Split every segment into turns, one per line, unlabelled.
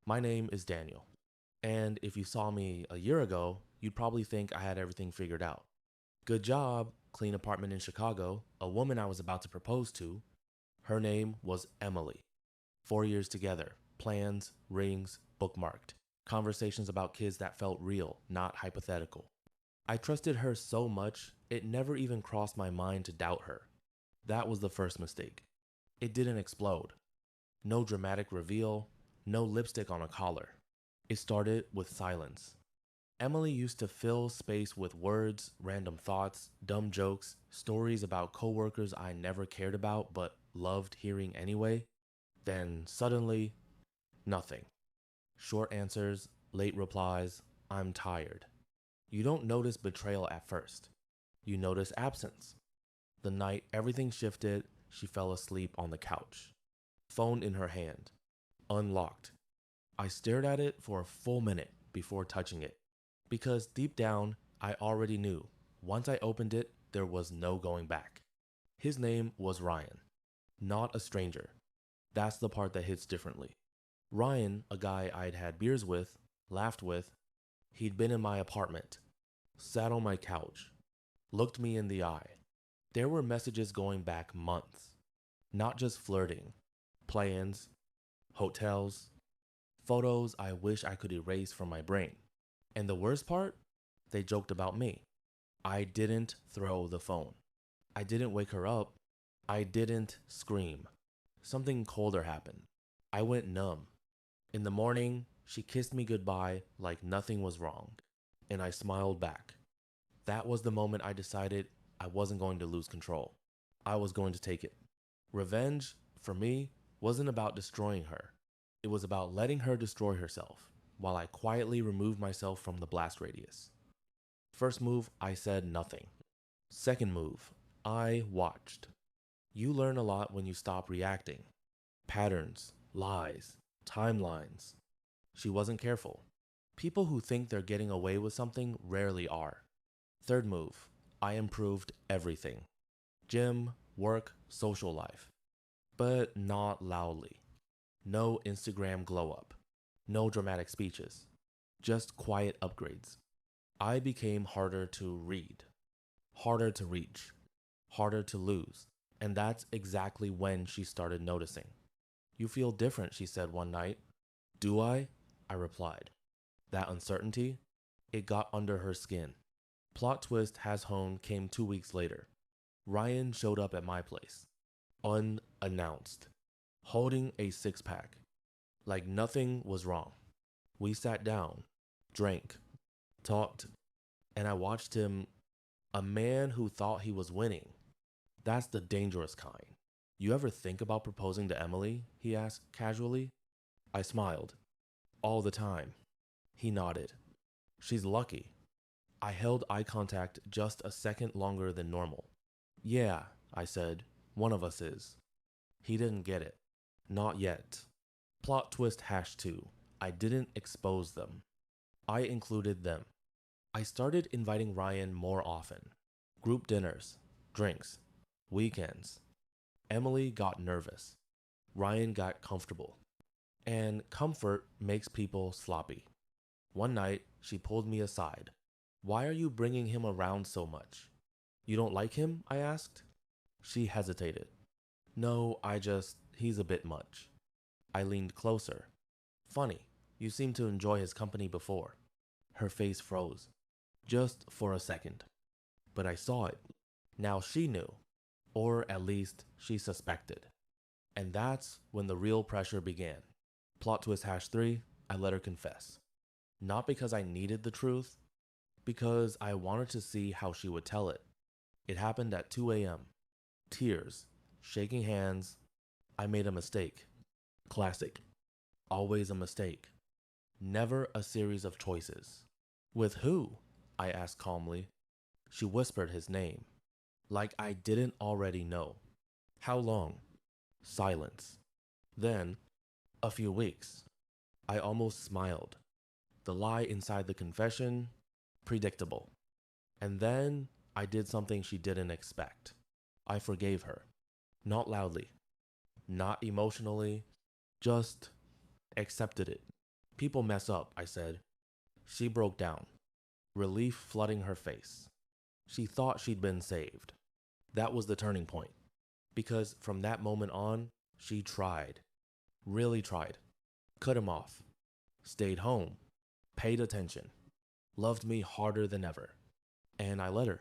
My name is Daniel, and if you saw me a year ago, you'd probably think I had everything figured out. Good job, clean apartment in Chicago, a woman I was about to propose to. Her name was Emily. 4 years together, plans, rings, bookmarked. Conversations about kids that felt real, not hypothetical. I trusted her so much, it never even crossed my mind to doubt her. That was the first mistake. It didn't explode. No dramatic reveal, no lipstick on a collar. It started with silence. Emily used to fill space with words, random thoughts, dumb jokes, stories about coworkers I never cared about but loved hearing anyway. Then suddenly, nothing. Short answers, late replies, I'm tired. You don't notice betrayal at first. You notice absence. The night everything shifted, she fell asleep on the couch. Phone in her hand. Unlocked. I stared at it for a full minute before touching it. Because deep down, I already knew. Once I opened it, there was no going back. His name was Ryan. Not a stranger. That's the part that hits differently. Ryan, a guy I'd had beers with, laughed with, he'd been in my apartment, sat on my couch, looked me in the eye. There were messages going back months. Not just flirting, plans, hotels, photos I wish I could erase from my brain. And the worst part? They joked about me. I didn't throw the phone. I didn't wake her up. I didn't scream. Something colder happened. I went numb. In the morning, she kissed me goodbye like nothing was wrong, and I smiled back. That was the moment I decided I wasn't going to lose control. I was going to take it. Revenge, for me, wasn't about destroying her. It was about letting her destroy herself, while I quietly removed myself from the blast radius. First move, I said nothing. Second move, I watched. You learn a lot when you stop reacting. Patterns, lies, timelines. She wasn't careful. People who think they're getting away with something rarely are. Third move, I improved everything. Gym, work, social life. But not loudly. No Instagram glow up. No dramatic speeches. Just quiet upgrades. I became harder to read, harder to reach, harder to lose. And that's exactly when she started noticing. You feel different, she said one night. Do I? I replied. That uncertainty? It got under her skin. Plot twist has home came 2 weeks later. Ryan showed up at my place, unannounced, holding a six pack, like nothing was wrong. We sat down, drank, talked, and I watched him, a man who thought he was winning. That's the dangerous kind. You ever think about proposing to Emily? He asked casually. I smiled. All the time. He nodded. She's lucky. I held eye contact just a second longer than normal. Yeah, I said, one of us is. He didn't get it. Not yet. Plot twist hash 2. I didn't expose them. I included them. I started inviting Ryan more often. Group dinners, drinks, weekends. Emily got nervous. Ryan got comfortable. And comfort makes people sloppy. One night, she pulled me aside. Why are you bringing him around so much? You don't like him? I asked. She hesitated. No, he's a bit much. I leaned closer. Funny, you seemed to enjoy his company before. Her face froze. Just for a second. But I saw it. Now she knew. Or at least she suspected. And that's when the real pressure began. Plot twist hash 3, I let her confess. Not because I needed the truth, because I wanted to see how she would tell it. It happened at 2 a.m. Tears, shaking hands. I made a mistake. Classic. Always a mistake. Never a series of choices. With who? I asked calmly. She whispered his name, like I didn't already know. How long? Silence. Then, a few weeks. I almost smiled. The lie inside the confession, predictable. And then I did something she didn't expect. I forgave her. Not loudly, not emotionally, just accepted it. People mess up, I said. She broke down, relief flooding her face. She thought she'd been saved. That was the turning point. Because from that moment on, she tried. Really tried. Cut him off. Stayed home. Paid attention. Loved me harder than ever. And I let her.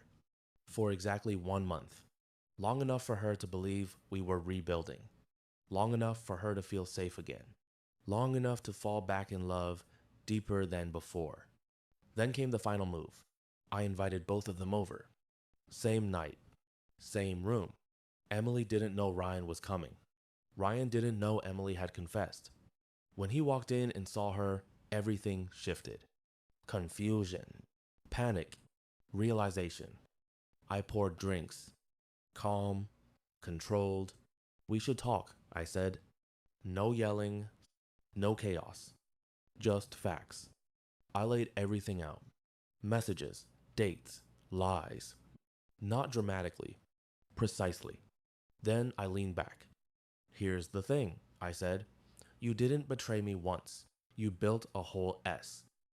For exactly 1 month. Long enough for her to believe we were rebuilding. Long enough for her to feel safe again. Long enough to fall back in love deeper than before. Then came the final move. I invited both of them over. Same night. Same room. Emily didn't know Ryan was coming. Ryan didn't know Emily had confessed. When he walked in and saw her, everything shifted. Confusion. Panic. Realization. I poured drinks. Calm. Controlled. We should talk, I said. No yelling. No chaos. Just facts. I laid everything out. Messages. Dates. Lies. Not dramatically. Precisely. Then I leaned back. Here's the thing, I said. You didn't betray me once. You built a whole S.